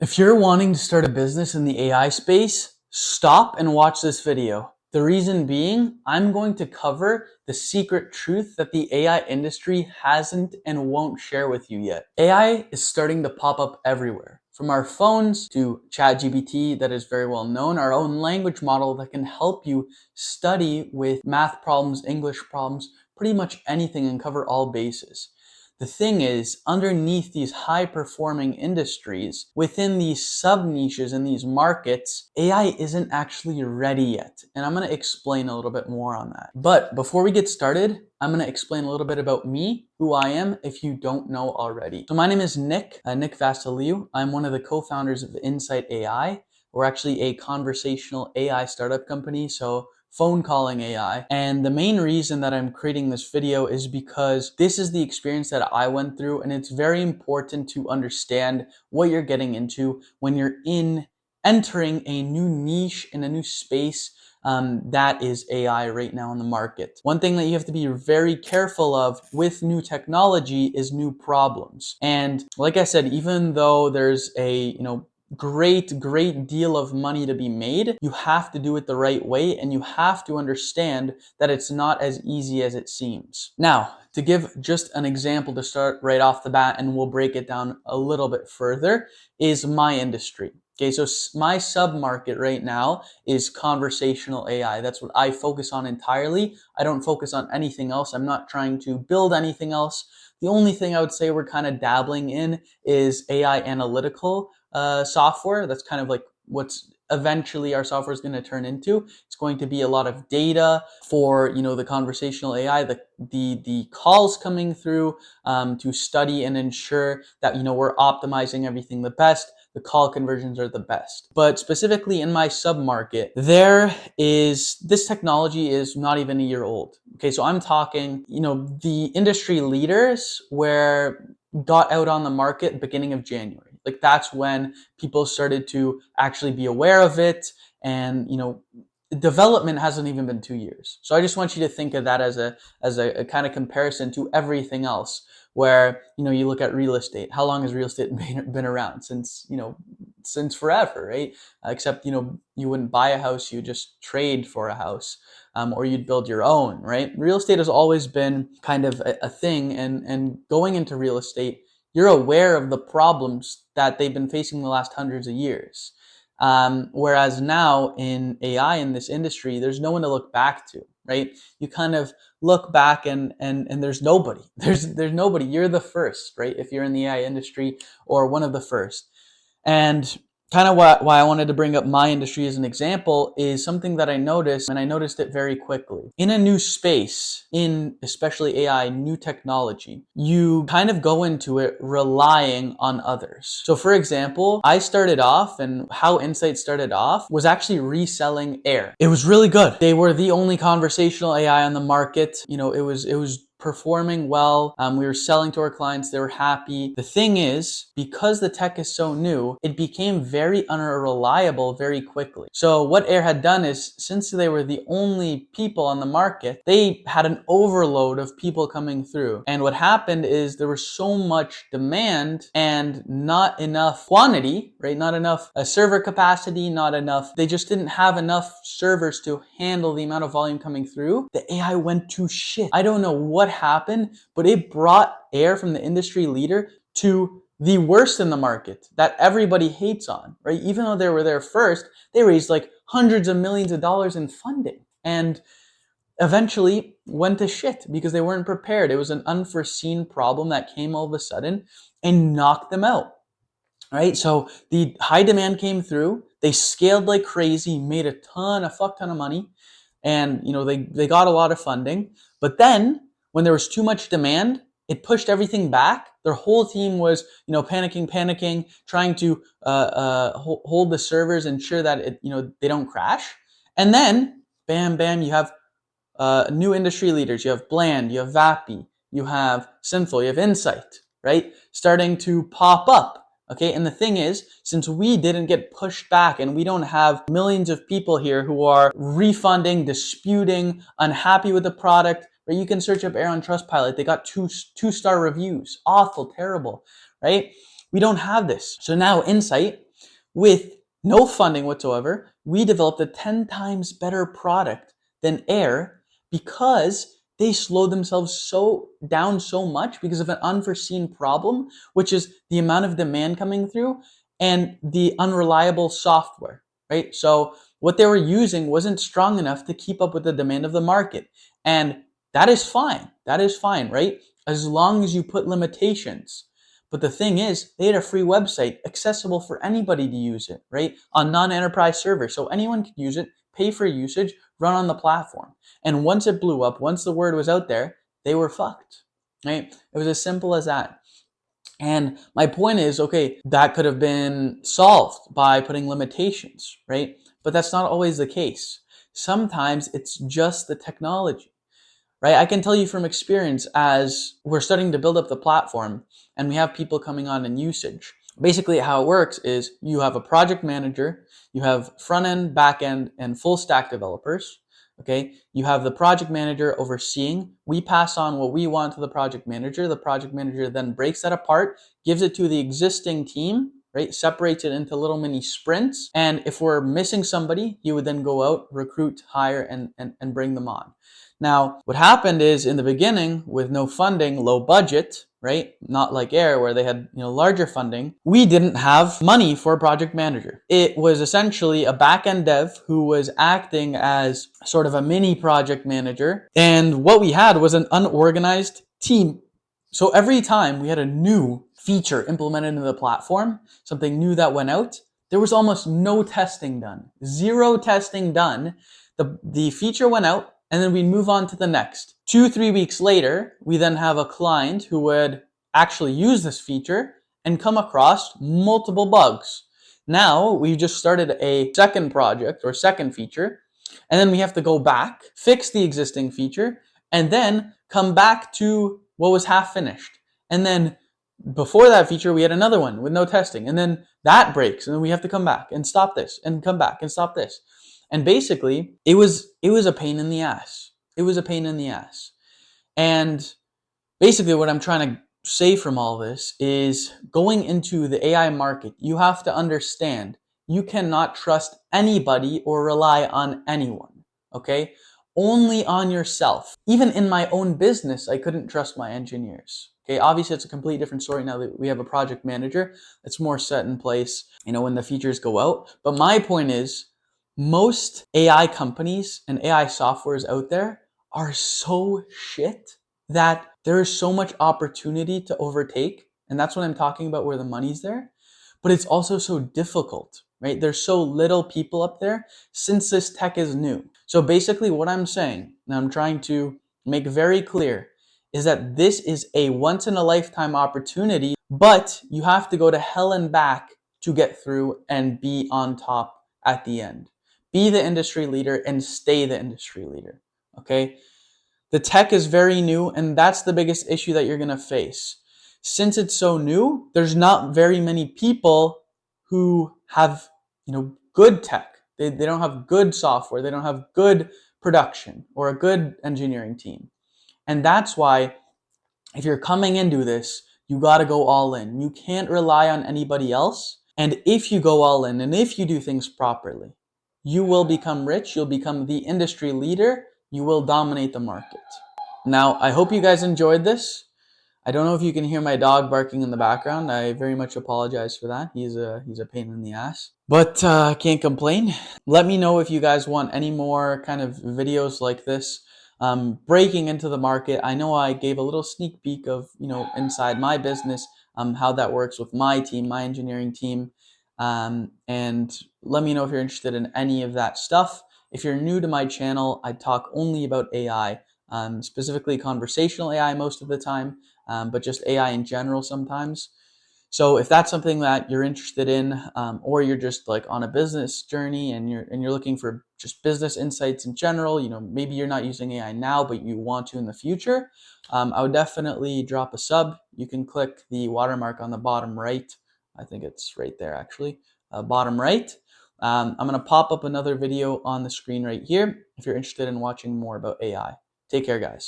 If you're wanting to start a business in the AI space, stop and watch this video. The reason being, I'm going to cover the secret truth that the AI industry hasn't and won't share with you yet. AI is starting to pop up everywhere. From our phones to ChatGPT that is very well known, our own language model that can help you study with math problems, English problems, pretty much anything and cover all bases. The thing is, underneath these high-performing industries, within these sub-niches and these markets, AI isn't actually ready yet. And I'm going to explain a little bit more on that. But before we get started, I'm going to explain a little bit about me, who I am, if you don't know already. So my name is Nick Vasiliou. I'm one of the co-founders of Insight AI. We're actually a conversational AI startup company, so phone calling AI. And the main reason that I'm creating this video is because this is the experience that I went through, and it's very important to understand what you're getting into when you're entering a new niche in a new space that is AI right now in the market. One thing that you have to be very careful of with new technology is new problems. And like I said, even though there's a, great deal of money to be made, you have to do it the right way, and you have to understand that it's not as easy as it seems. Now, to give just an example to start right off the bat, and we'll break it down a little bit further, is my industry. Okay, so my sub-market right now is conversational AI. That's what I focus on entirely. I don't focus on anything else. I'm not trying to build anything else. The only thing I would say we're kind of dabbling in is AI analytical software. That's kind of like what's eventually our software is going to turn into. It's going to be a lot of data for, the conversational AI, the calls coming through to study and ensure that, we're optimizing everything the best. The call conversions are the best. But specifically in my sub-market, this technology is not even a year old. Okay, so I'm talking, the industry leaders got out on the market beginning of January. Like that's when people started to actually be aware of it, and development hasn't even been 2 years. So I just want you to think of that as a kind of comparison to everything else, where you look at real estate. How long has real estate been around? Since forever, right? Except you wouldn't buy a house, you just trade for a house, or you'd build your own, right? Real estate has always been kind of a thing, and going into real estate, you're aware of the problems that they've been facing the last hundreds of years. Whereas now in AI, in this industry, there's no one to look back to, right? You kind of look back and there's nobody. There's nobody. You're the first, right? If you're in the AI industry, or one of the first. And kind of why I wanted to bring up my industry as an example is something that I noticed, and I noticed it very quickly. In a new space, in especially AI, new technology, you kind of go into it relying on others. So for example, I started off, and how Insight started off was actually reselling Air. It was really good. They were the only conversational AI on the market. It was performing well. We were selling to our clients. They were happy. The thing is, because the tech is so new, it became very unreliable very quickly. So what Air had done is, since they were the only people on the market, they had an overload of people coming through. And what happened is there was so much demand and not enough quantity, right? Not enough server capacity, not enough. They just didn't have enough servers to handle the amount of volume coming through. The AI went to shit. I don't know what happened, but it brought Air from the industry leader to the worst in the market that everybody hates on, right? Even though they were there first, they raised like hundreds of millions of dollars in funding, and eventually went to shit because they weren't prepared. It was an unforeseen problem that came all of a sudden and knocked them out, right? So the high demand came through. They scaled like crazy, made a fuck ton of money, and they got a lot of funding. But then when there was too much demand, it pushed everything back. Their whole team was, panicking, trying to hold the servers, ensure that they don't crash. And then, bam, you have new industry leaders. You have Bland, you have Vappy, you have Sinful, you have Insight, right? Starting to pop up. Okay, and the thing is, since we didn't get pushed back, and we don't have millions of people here who are refunding, disputing, unhappy with the product, right? You can search up Air on Trustpilot. They got two-star reviews. Awful, terrible, right? We don't have this. So now Insight with no funding whatsoever, we developed a 10 times better product than Air because they slowed themselves down so much because of an unforeseen problem, which is the amount of demand coming through and the unreliable software, right? So what they were using wasn't strong enough to keep up with the demand of the market. And that is fine. That is fine, right? As long as you put limitations. But the thing is, they had a free website accessible for anybody to use it, right? On non-enterprise servers. So anyone could use it, pay for usage, run on the platform. And once it blew up, once the word was out there, they were fucked, right? It was as simple as that. And my point is, okay, that could have been solved by putting limitations, right? But that's not always the case. Sometimes it's just the technology, right? I can tell you from experience as we're starting to build up the platform and we have people coming on in usage. Basically how it works is you have a project manager, you have front end, back end, and full stack developers. Okay, you have the project manager overseeing. We pass on what we want to the project manager. The project manager then breaks that apart, gives it to the existing team, right? Separates it into little mini sprints. And if we're missing somebody, you would then go out, recruit, hire, and bring them on. Now, what happened is in the beginning, with no funding, low budget, right? Not like Air where they had, larger funding. We didn't have money for a project manager. It was essentially a back-end dev who was acting as sort of a mini project manager. And what we had was an unorganized team. So every time we had a new feature implemented into the platform, something new that went out, there was almost no testing done. Zero testing done. The feature went out, and then we move on to the next. 2-3 weeks later, we then have a client who would actually use this feature and come across multiple bugs. Now, we've just started a second project or second feature, and then we have to go back, fix the existing feature, and then come back to what was half finished. And then before that feature, we had another one with no testing, and then that breaks, and then we have to come back and stop this, and come back and stop this. And basically, it was a pain in the ass. It was a pain in the ass. And basically what I'm trying to say from all this is going into the AI market, you have to understand you cannot trust anybody or rely on anyone, okay? Only on yourself. Even in my own business, I couldn't trust my engineers. Okay, obviously it's a completely different story now that we have a project manager. It's more set in place, when the features go out. But my point is, most AI companies and AI softwares out there are so shit that there is so much opportunity to overtake. And that's what I'm talking about, where the money's there. But it's also so difficult, right? There's so little people up there since this tech is new. So basically what I'm saying, and I'm trying to make very clear, is that this is a once in a lifetime opportunity, but you have to go to hell and back to get through and be on top at the end. Be the industry leader and stay the industry leader, okay? The tech is very new, and that's the biggest issue that you're going to face. Since it's so new, there's not very many people who have, good tech. They don't have good software. They don't have good production or a good engineering team. And that's why if you're coming into this, you got to go all in. You can't rely on anybody else. And if you go all in and if you do things properly, you will become rich. You'll become the industry leader. You will dominate the market. Now, I hope you guys enjoyed this. I don't know if you can hear my dog barking in the background. I very much apologize for that. He's a pain in the ass, but can't complain. Let me know if you guys want any more kind of videos like this, breaking into the market. I know I gave a little sneak peek of, inside my business, how that works with my team, my engineering team. And let me know if you're interested in any of that stuff. If you're new to my channel, I talk only about AI, specifically conversational AI most of the time, but just AI in general sometimes. So if that's something that you're interested in, or you're just like on a business journey and you're looking for just business insights in general, maybe you're not using AI now, but you want to in the future, I would definitely drop a sub. You can click the watermark on the bottom right. I think it's right there actually, bottom right. I'm going to pop up another video on the screen right here if you're interested in watching more about AI. Take care, guys.